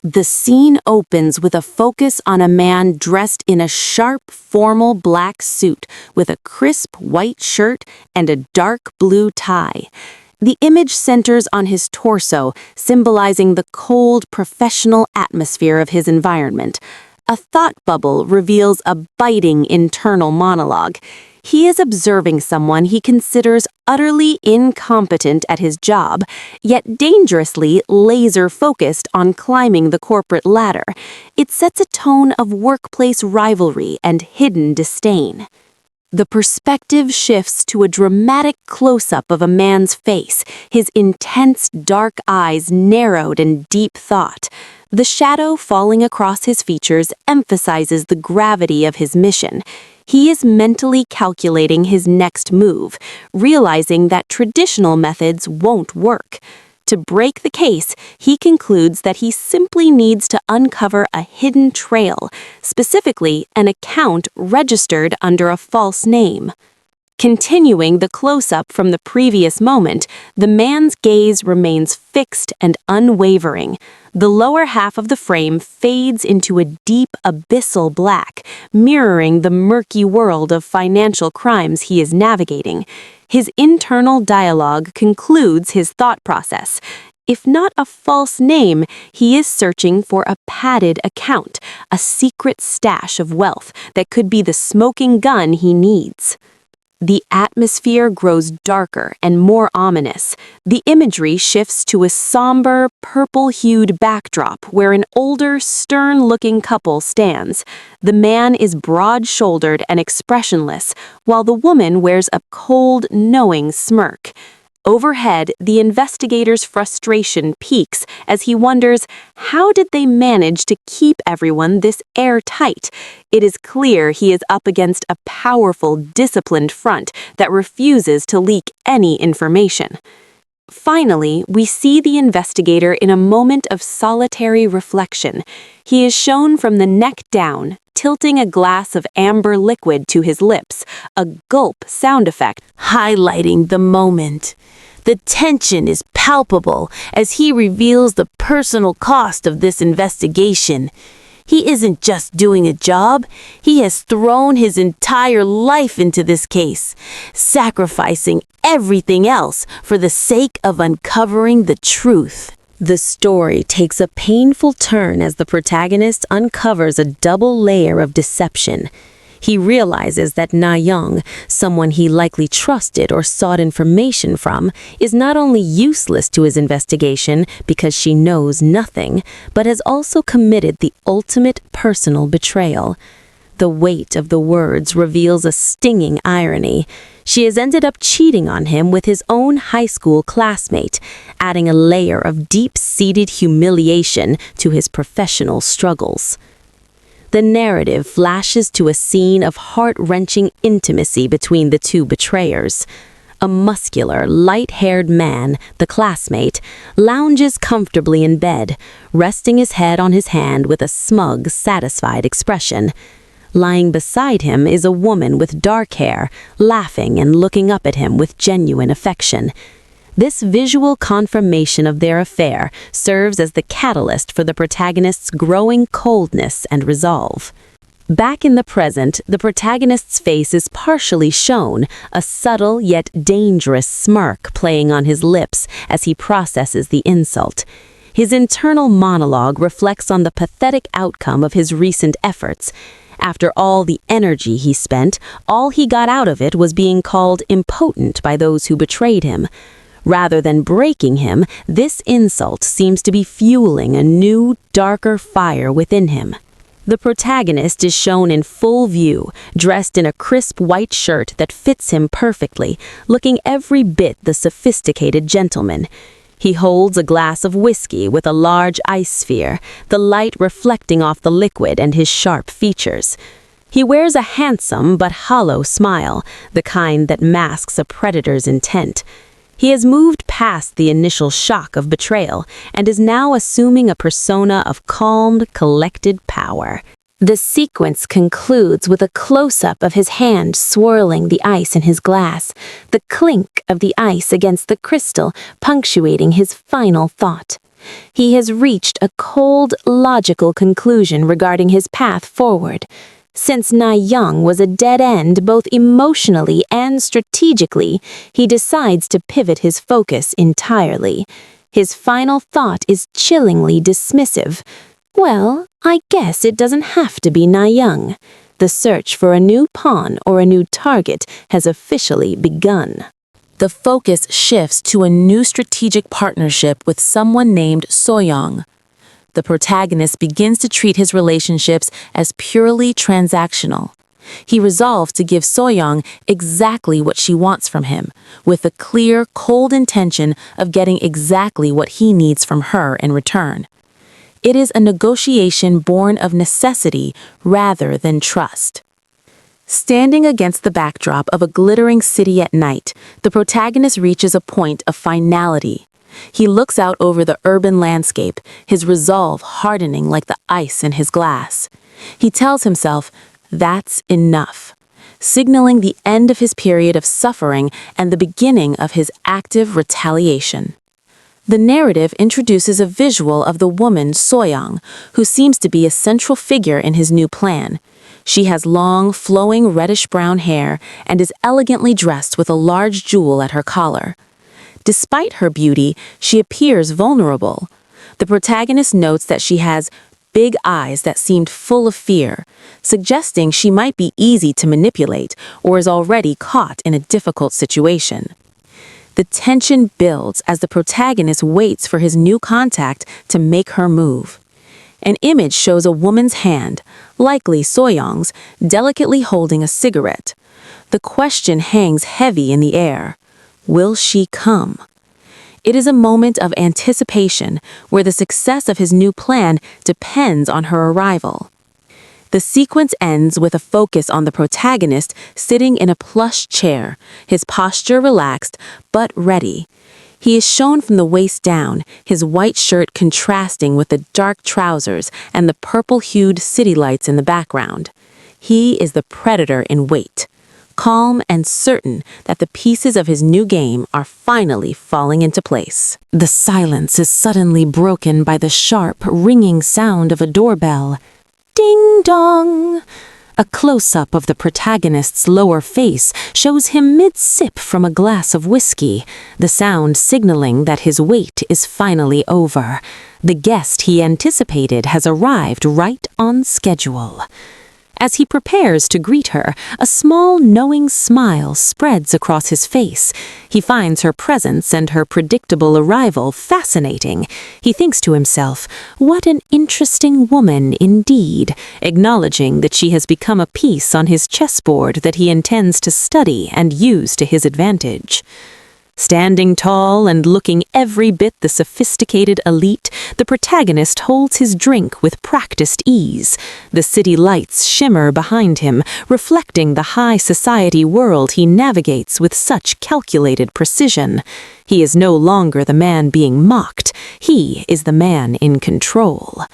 The scene opens with a focus on a man dressed in a sharp, formal black suit with a crisp white shirt and a dark blue tie. The image centers on his torso, symbolizing the cold, professional atmosphere of his environment. A thought bubble reveals a biting internal monologue. He is observing someone he considers utterly incompetent at his job, yet dangerously laser-focused on climbing the corporate ladder. It sets a tone of workplace rivalry and hidden disdain. The perspective shifts to a dramatic close-up of a man's face, his intense dark eyes narrowed in deep thought. The shadow falling across his features emphasizes the gravity of his mission. He is mentally calculating his next move, realizing that traditional methods won't work. To break the case, he concludes that he simply needs to uncover a hidden trail, specifically an account registered under a false name. Continuing the close-up from the previous moment, the man's gaze remains fixed and unwavering. The lower half of the frame fades into a deep abyssal black, mirroring the murky world of financial crimes he is navigating. His internal dialogue concludes his thought process. If not a false name, he is searching for a padded account, a secret stash of wealth that could be the smoking gun he needs. The atmosphere grows darker and more ominous. The imagery shifts to a somber, purple-hued backdrop where an older, stern-looking couple stands. The man is broad-shouldered and expressionless, while the woman wears a cold, knowing smirk. Overhead, the investigator's frustration peaks as he wonders, how did they manage to keep everyone this airtight? It is clear he is up against a powerful, disciplined front that refuses to leak any information. Finally, we see the investigator in a moment of solitary reflection. He is shown from the neck down, tilting a glass of amber liquid to his lips, a gulp sound effect, highlighting the moment. The tension is palpable as he reveals the personal cost of this investigation. He isn't just doing a job, he has thrown his entire life into this case, sacrificing everything else for the sake of uncovering the truth. The story takes a painful turn as the protagonist uncovers a double layer of deception. He realizes that Na Young, someone he likely trusted or sought information from, is not only useless to his investigation because she knows nothing, but has also committed the ultimate personal betrayal. The weight of the words reveals a stinging irony. She has ended up cheating on him with his own high school classmate, adding a layer of deep-seated humiliation to his professional struggles. The narrative flashes to a scene of heart-wrenching intimacy between the two betrayers. A muscular, light-haired man, the classmate, lounges comfortably in bed, resting his head on his hand with a smug, satisfied expression. Lying beside him is a woman with dark hair, laughing and looking up at him with genuine affection. This visual confirmation of their affair serves as the catalyst for the protagonist's growing coldness and resolve. Back in the present, the protagonist's face is partially shown, a subtle yet dangerous smirk playing on his lips as he processes the insult. His internal monologue reflects on the pathetic outcome of his recent efforts. After all the energy he spent, all he got out of it was being called impotent by those who betrayed him. Rather than breaking him, this insult seems to be fueling a new, darker fire within him. The protagonist is shown in full view, dressed in a crisp white shirt that fits him perfectly, looking every bit the sophisticated gentleman. He holds a glass of whiskey with a large ice sphere, the light reflecting off the liquid and his sharp features. He wears a handsome but hollow smile, the kind that masks a predator's intent. He has moved past the initial shock of betrayal and is now assuming a persona of calmed, collected power. The sequence concludes with a close-up of his hand swirling the ice in his glass, the clink of the ice against the crystal punctuating his final thought. He has reached a cold, logical conclusion regarding his path forward. Since Na Young was a dead end both emotionally and strategically, he decides to pivot his focus entirely. His final thought is chillingly dismissive. Well, I guess it doesn't have to be Na Young. The search for a new pawn or a new target has officially begun. The focus shifts to a new strategic partnership with someone named Soyoung. The protagonist begins to treat his relationships as purely transactional. He resolves to give Soyoung exactly what she wants from him, with the clear, cold intention of getting exactly what he needs from her in return. It is a negotiation born of necessity rather than trust. Standing against the backdrop of a glittering city at night, the protagonist reaches a point of finality. He looks out over the urban landscape, his resolve hardening like the ice in his glass. He tells himself, "That's enough," signaling the end of his period of suffering and the beginning of his active retaliation. The narrative introduces a visual of the woman Soyoung, who seems to be a central figure in his new plan. She has long, flowing reddish-brown hair and is elegantly dressed with a large jewel at her collar. Despite her beauty, she appears vulnerable. The protagonist notes that she has big eyes that seemed full of fear, suggesting she might be easy to manipulate or is already caught in a difficult situation. The tension builds as the protagonist waits for his new contact to make her move. An image shows a woman's hand, likely Soyoung's, delicately holding a cigarette. The question hangs heavy in the air. Will she come? It is a moment of anticipation where the success of his new plan depends on her arrival. The sequence ends with a focus on the protagonist sitting in a plush chair, his posture relaxed but ready. He is shown from the waist down, his white shirt contrasting with the dark trousers and the purple-hued city lights in the background. He is the predator in wait, calm and certain that the pieces of his new game are finally falling into place. The silence is suddenly broken by the sharp, ringing sound of a doorbell. Ding dong! A close-up of the protagonist's lower face shows him mid-sip from a glass of whiskey, the sound signaling that his wait is finally over. The guest he anticipated has arrived right on schedule. As he prepares to greet her, a small, knowing smile spreads across his face. He finds her presence and her predictable arrival fascinating. He thinks to himself, "What an interesting woman indeed," acknowledging that she has become a piece on his chessboard that he intends to study and use to his advantage. Standing tall and looking every bit the sophisticated elite, the protagonist holds his drink with practiced ease. The city lights shimmer behind him, reflecting the high society world he navigates with such calculated precision. He is no longer the man being mocked. He is the man in control.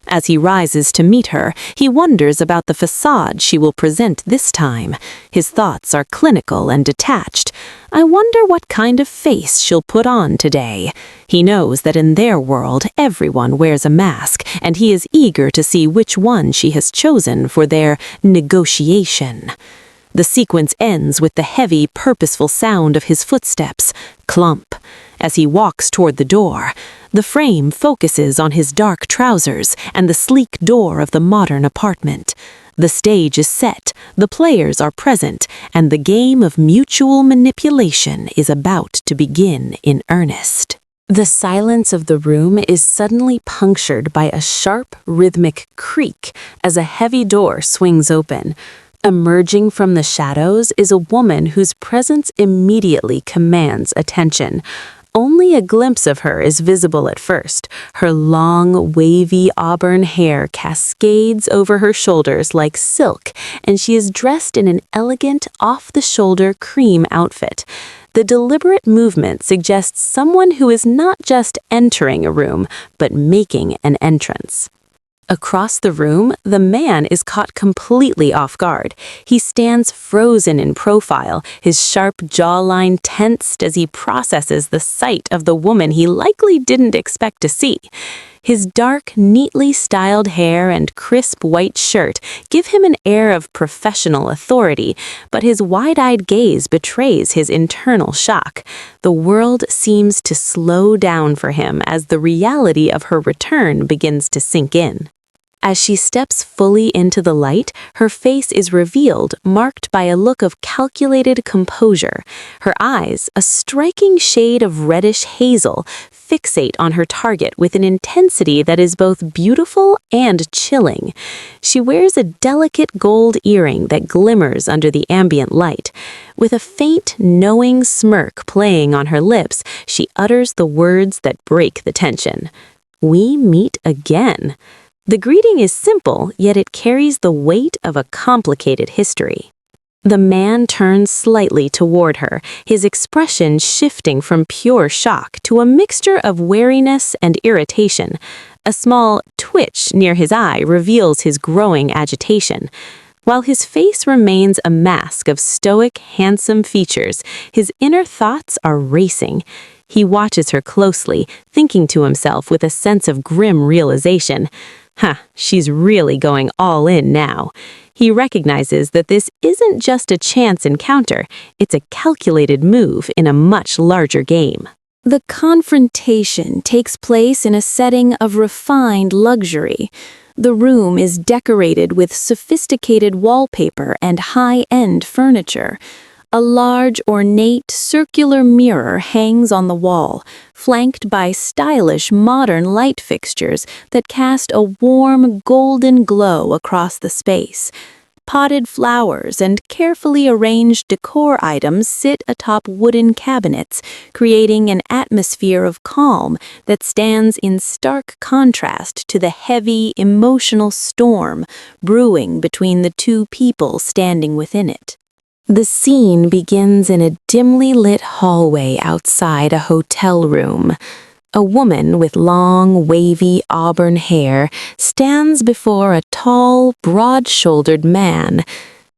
As he rises to meet her, he wonders about the facade she will present this time. His thoughts are clinical and detached. I wonder what kind of face she'll put on today. He knows that in their world, everyone wears a mask, and he is eager to see which one she has chosen for their negotiation. The sequence ends with the heavy, purposeful sound of his footsteps, clump. As he walks toward the door, the frame focuses on his dark trousers and the sleek door of the modern apartment. The stage is set, the players are present, and the game of mutual manipulation is about to begin in earnest. The silence of the room is suddenly punctured by a sharp, rhythmic creak as a heavy door swings open. Emerging from the shadows is a woman whose presence immediately commands attention. Only a glimpse of her is visible at first. Her long, wavy auburn hair cascades over her shoulders like silk, and she is dressed in an elegant, off-the-shoulder cream outfit. The deliberate movement suggests someone who is not just entering a room, but making an entrance. Across the room, the man is caught completely off guard. He stands frozen in profile, his sharp jawline tensed as he processes the sight of the woman he likely didn't expect to see. His dark, neatly styled hair and crisp white shirt give him an air of professional authority, but his wide-eyed gaze betrays his internal shock. The world seems to slow down for him as the reality of her return begins to sink in. As she steps fully into the light, her face is revealed, marked by a look of calculated composure. Her eyes, a striking shade of reddish hazel, fixate on her target with an intensity that is both beautiful and chilling. She wears a delicate gold earring that glimmers under the ambient light. With a faint, knowing smirk playing on her lips, she utters the words that break the tension. "We meet again." The greeting is simple, yet it carries the weight of a complicated history. The man turns slightly toward her, his expression shifting from pure shock to a mixture of wariness and irritation. A small twitch near his eye reveals his growing agitation. While his face remains a mask of stoic, handsome features, his inner thoughts are racing. He watches her closely, thinking to himself with a sense of grim realization. She's really going all in now. He recognizes that this isn't just a chance encounter, it's a calculated move in a much larger game. The confrontation takes place in a setting of refined luxury. The room is decorated with sophisticated wallpaper and high-end furniture. A large, ornate, circular mirror hangs on the wall, flanked by stylish, modern light fixtures that cast a warm, golden glow across the space. Potted flowers and carefully arranged decor items sit atop wooden cabinets, creating an atmosphere of calm that stands in stark contrast to the heavy, emotional storm brewing between the two people standing within it. The scene begins in a dimly lit hallway outside a hotel room. A woman with long, wavy auburn hair stands before a tall, broad-shouldered man.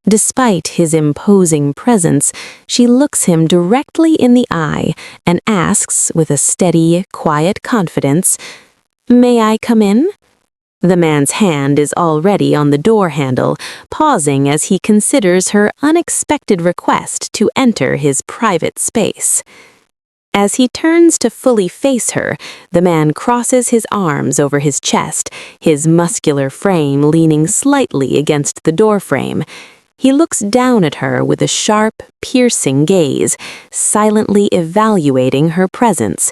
Despite his imposing presence, she looks him directly in the eye and asks with a steady, quiet confidence, "May I come in?" The man's hand is already on the door handle, pausing as he considers her unexpected request to enter his private space. As he turns to fully face her, the man crosses his arms over his chest, his muscular frame leaning slightly against the doorframe. He looks down at her with a sharp, piercing gaze, silently evaluating her presence.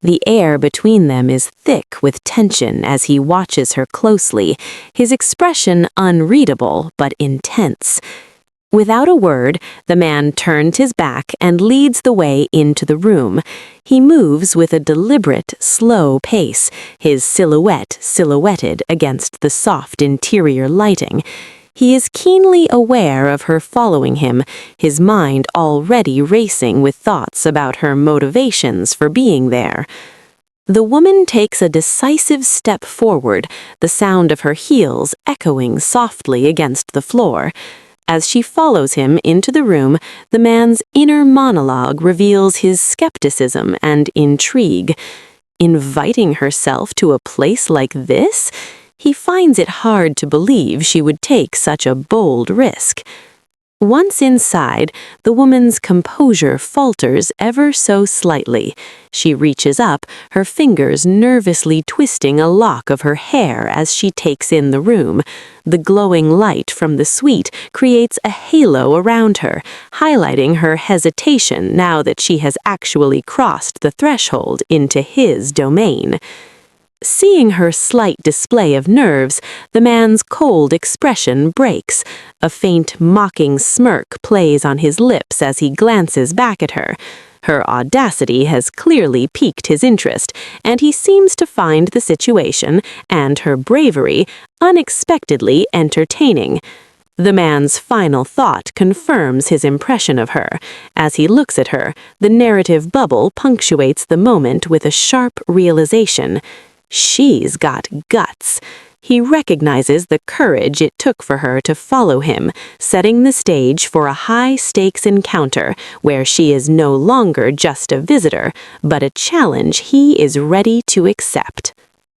The air between them is thick with tension as he watches her closely, his expression unreadable but intense. Without a word, the man turns his back and leads the way into the room. He moves with a deliberate, slow pace, his silhouette silhouetted against the soft interior lighting. He is keenly aware of her following him, his mind already racing with thoughts about her motivations for being there. The woman takes a decisive step forward, the sound of her heels echoing softly against the floor. As she follows him into the room, the man's inner monologue reveals his skepticism and intrigue. Inviting herself to a place like this? He finds it hard to believe she would take such a bold risk. Once inside, the woman's composure falters ever so slightly. She reaches up, her fingers nervously twisting a lock of her hair as she takes in the room. The glowing light from the suite creates a halo around her, highlighting her hesitation now that she has actually crossed the threshold into his domain. Seeing her slight display of nerves, the man's cold expression breaks. A faint, mocking smirk plays on his lips as he glances back at her. Her audacity has clearly piqued his interest, and he seems to find the situation and her bravery unexpectedly entertaining. The man's final thought confirms his impression of her. As he looks at her, the narrative bubble punctuates the moment with a sharp realization. She's got guts. He recognizes the courage it took for her to follow him, setting the stage for a high-stakes encounter where she is no longer just a visitor, but a challenge he is ready to accept.